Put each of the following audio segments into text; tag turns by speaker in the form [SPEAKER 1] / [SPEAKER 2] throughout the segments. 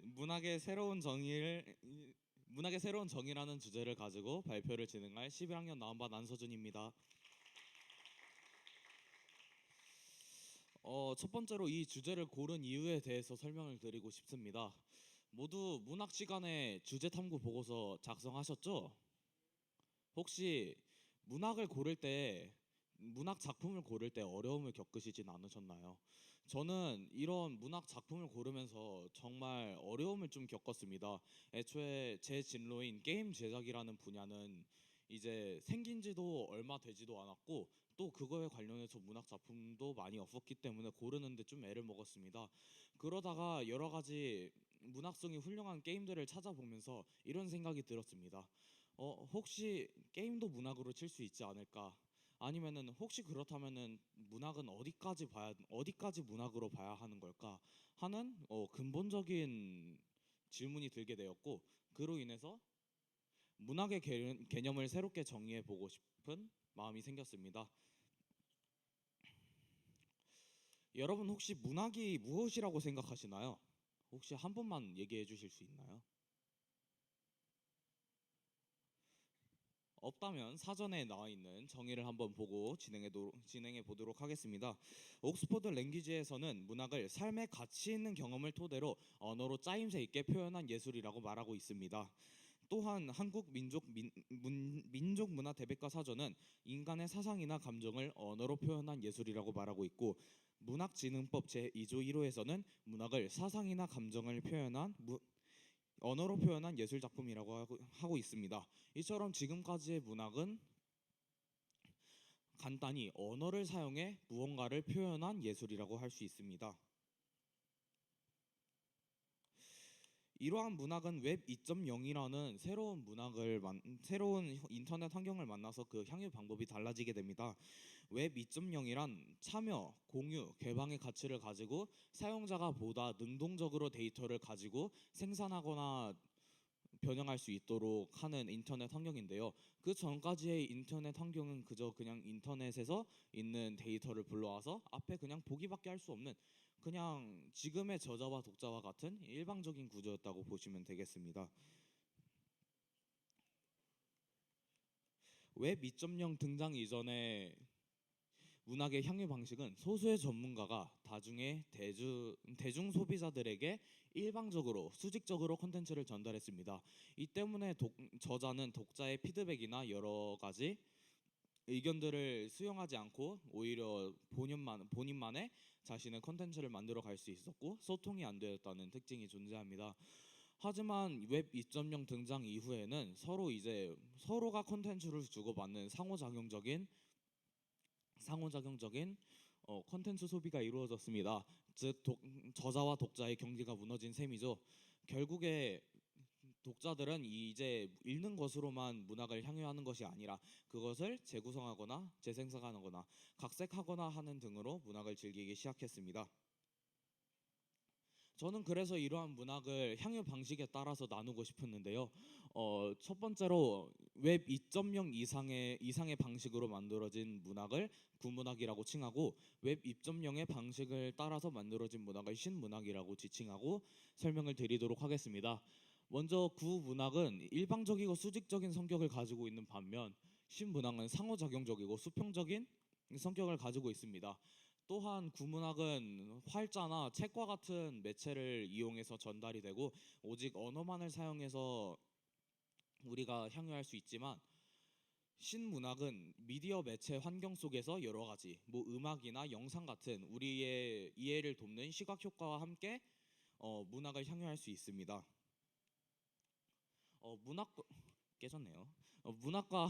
[SPEAKER 1] 문학의 새로운 정의를 문학의 새로운 정의라는 주제를 가지고 발표를 진행할 11학년 나온반 안서준입니다. 첫 번째로 이 주제를 고른 이유에 대해서 설명을 드리고 싶습니다. 모두 문학 시간에 주제 탐구 보고서 작성하셨죠? 혹시 문학을 고를 때 문학 작품을 고를 때 어려움을 겪으시진 않으셨나요? 저는 이런 문학 작품을 고르면서 정말 어려움을 좀 겪었습니다. 애초에 제 진로인 게임 제작이라는 분야는 이제 생긴 지도 얼마 되지도 않았고 또 그거에 관련해서 문학 작품도 많이 없었기 때문에 고르는데 좀 애를 먹었습니다. 그러다가 여러 가지 문학성이 훌륭한 게임들을 찾아보면서 이런 생각이 들었습니다. 혹시 게임도 문학으로 칠 수 있지 않을까? 아니면은 혹시 그렇다면은 문학은 어디까지 문학으로 봐야 하는 걸까? 하는 근본적인 질문이 들게 되었고 그로 인해서 문학의 개념을 새롭게 정의해 보고 싶은 마음이 생겼습니다. 여러분 혹시 문학이 무엇이라고 생각하시나요? 혹시 한 번만 얘기해 주실 수 있나요? 없다면 사전에 나와 있는 정의를 한번 보고 진행해 보도록 하겠습니다. 옥스퍼드 랭귀지에서는 문학을 삶의 가치 있는 경험을 토대로 언어로 짜임새 있게 표현한 예술이라고 말하고 있습니다. 또한 한국 민족 문화 대백과 사전은 인간의 사상이나 감정을 언어로 표현한 예술이라고 말하고 있고 문학진흥법 제2조 1호에서는 문학을 사상이나 감정을 표현한 언어로 표현한 예술 작품이라고 하고 있습니다. 이처럼 지금까지의 문학은 간단히 언어를 사용해 무언가를 표현한 예술이라고 할 수 있습니다. 이러한 문학은 웹 2.0이라는 새로운 인터넷 환경을 만나서 그 향유 방법이 달라지게 됩니다. 웹 2.0이란 참여, 공유, 개방의 가치를 가지고 사용자가 보다 능동적으로 데이터를 가지고 생산하거나 변형할 수 있도록 하는 인터넷 환경인데요. 그 전까지의 인터넷 환경은 그냥 인터넷에서 있는 데이터를 불러와서 앞에 그냥 보기밖에 할 수 없는 그냥 지금의 저자와 독자와 같은 일방적인 구조였다고 보시면 되겠습니다. 웹 2.0 등장 이전에 문학의 향유 방식은 소수의 전문가가 대중 소비자들에게 일방적으로 수직적으로 콘텐츠를 전달했습니다. 이 때문에 저자는 독자의 피드백이나 여러 가지 의견들을 수용하지 않고 오히려 본인만의 자신의 콘텐츠를 만들어 갈 수 있었고 소통이 안 되었다는 특징이 존재합니다. 하지만 웹 2.0 등장 이후에는 서로가 콘텐츠를 주고받는 상호작용적인 콘텐츠 소비가 이루어졌습니다. 즉 저자와 독자의 경계가 무너진 셈이죠. 결국에 독자들은 이제 읽는 것으로만 문학을 향유하는 것이 아니라 그것을 재구성하거나 재생산하거나 각색하거나 하는 등으로 문학을 즐기기 시작했습니다. 저는 그래서 이러한 문학을 향유 방식에 따라서 나누고 싶었는데요. 첫 번째로 웹 2.0 이상의 방식으로 만들어진 문학을 구문학이라고 칭하고 웹 2.0의 방식을 따라서 만들어진 문학을 신문학이라고 지칭하고 설명을 드리도록 하겠습니다. 먼저 구문학은 일방적이고 수직적인 성격을 가지고 있는 반면 신문학은 상호작용적이고 수평적인 성격을 가지고 있습니다. 또한 구문학은 활자나 책과 같은 매체를 이용해서 전달이 되고 오직 언어만을 사용해서 우리가 향유할 수 있지만 신문학은 미디어 매체 환경 속에서 여러 가지 음악이나 영상 같은 우리의 이해를 돕는 시각 효과와 함께 문학을 향유할 수 있습니다. 문학 깨졌네요. 문학과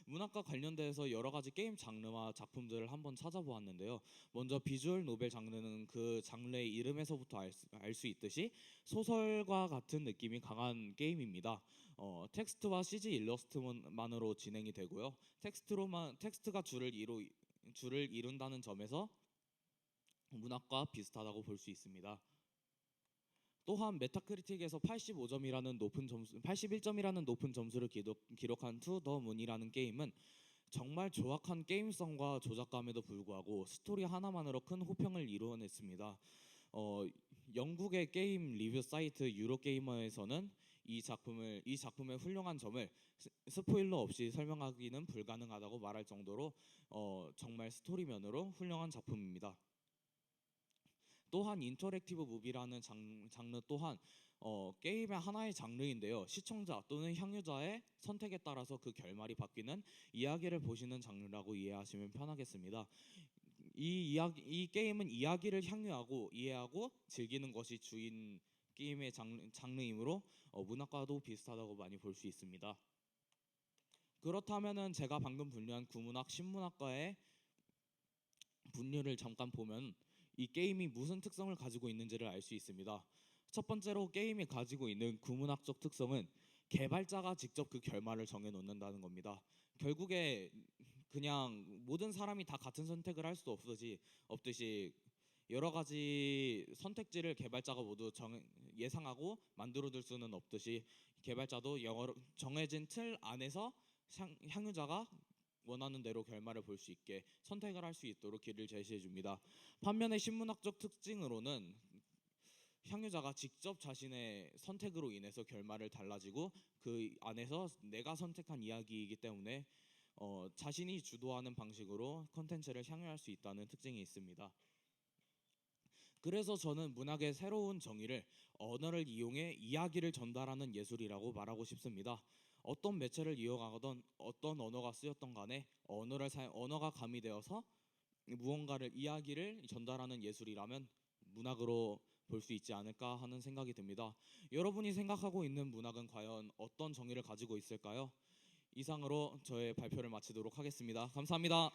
[SPEAKER 1] 문학과 관련돼서 여러 가지 게임 장르와 작품들을 한번 찾아보았는데요. 먼저 비주얼 노벨 장르는 그 장르의 이름에서부터 알 수 있듯이 소설과 같은 느낌이 강한 게임입니다. 텍스트와 CG 일러스트만으로 진행이 되고요. 텍스트가 줄을 이룬다는 점에서 문학과 비슷하다고 볼 수 있습니다. 또한 메타크리틱에서 81점이라는 높은 점수를 기록한 투 더 문이라는 게임은 정말 조악한 게임성과 조작감에도 불구하고 스토리 하나만으로 큰 호평을 이루어냈습니다. 어, 영국의 게임 리뷰 사이트 유로게이머에서는 이 작품의 훌륭한 점을 스포일러 없이 설명하기는 불가능하다고 말할 정도로 정말 스토리면으로 훌륭한 작품입니다. 또한 인터랙티브 무비라는 장르 또한 게임의 하나의 장르인데요. 시청자 또는 향유자의 선택에 따라서 그 결말이 바뀌는 이야기를 보시는 장르라고 이해하시면 편하겠습니다. 이 게임은 이야기를 향유하고 이해하고 즐기는 것이 주인 게임의 장르이므로 문학과도 비슷하다고 많이 볼 수 있습니다. 그렇다면은 제가 방금 분류한 구문학, 신문학과의 분류를 잠깐 보면 이 게임이 무슨 특성을 가지고 있는지를 알 수 있습니다. 첫 번째로 게임이 가지고 있는 구문학적 특성은 개발자가 직접 그 결말을 정해 놓는다는 겁니다. 결국에 그냥 모든 사람이 다 같은 선택을 할 수 없듯이 여러 가지 선택지를 개발자가 모두 예상하고 만들어둘 수는 없듯이 개발자도 정해진 틀 안에서 향유자가 원하는 대로 결말을 볼 수 있게 선택을 할 수 있도록 길을 제시해 줍니다. 반면에 신문학적 특징으로는 향유자가 직접 자신의 선택으로 인해서 결말을 달라지고 그 안에서 내가 선택한 이야기이기 때문에 자신이 주도하는 방식으로 컨텐츠를 향유할 수 있다는 특징이 있습니다. 그래서 저는 문학의 새로운 정의를 언어를 이용해 이야기를 전달하는 예술이라고 말하고 싶습니다. 어떤 매체를 이용하건 어떤 언어가 쓰였던 간에 언어가 가미되어서 무언가를 이야기를 전달하는 예술이라면 문학으로 볼 수 있지 않을까 하는 생각이 듭니다. 여러분이 생각하고 있는 문학은 과연 어떤 정의를 가지고 있을까요? 이상으로 저의 발표를 마치도록 하겠습니다. 감사합니다.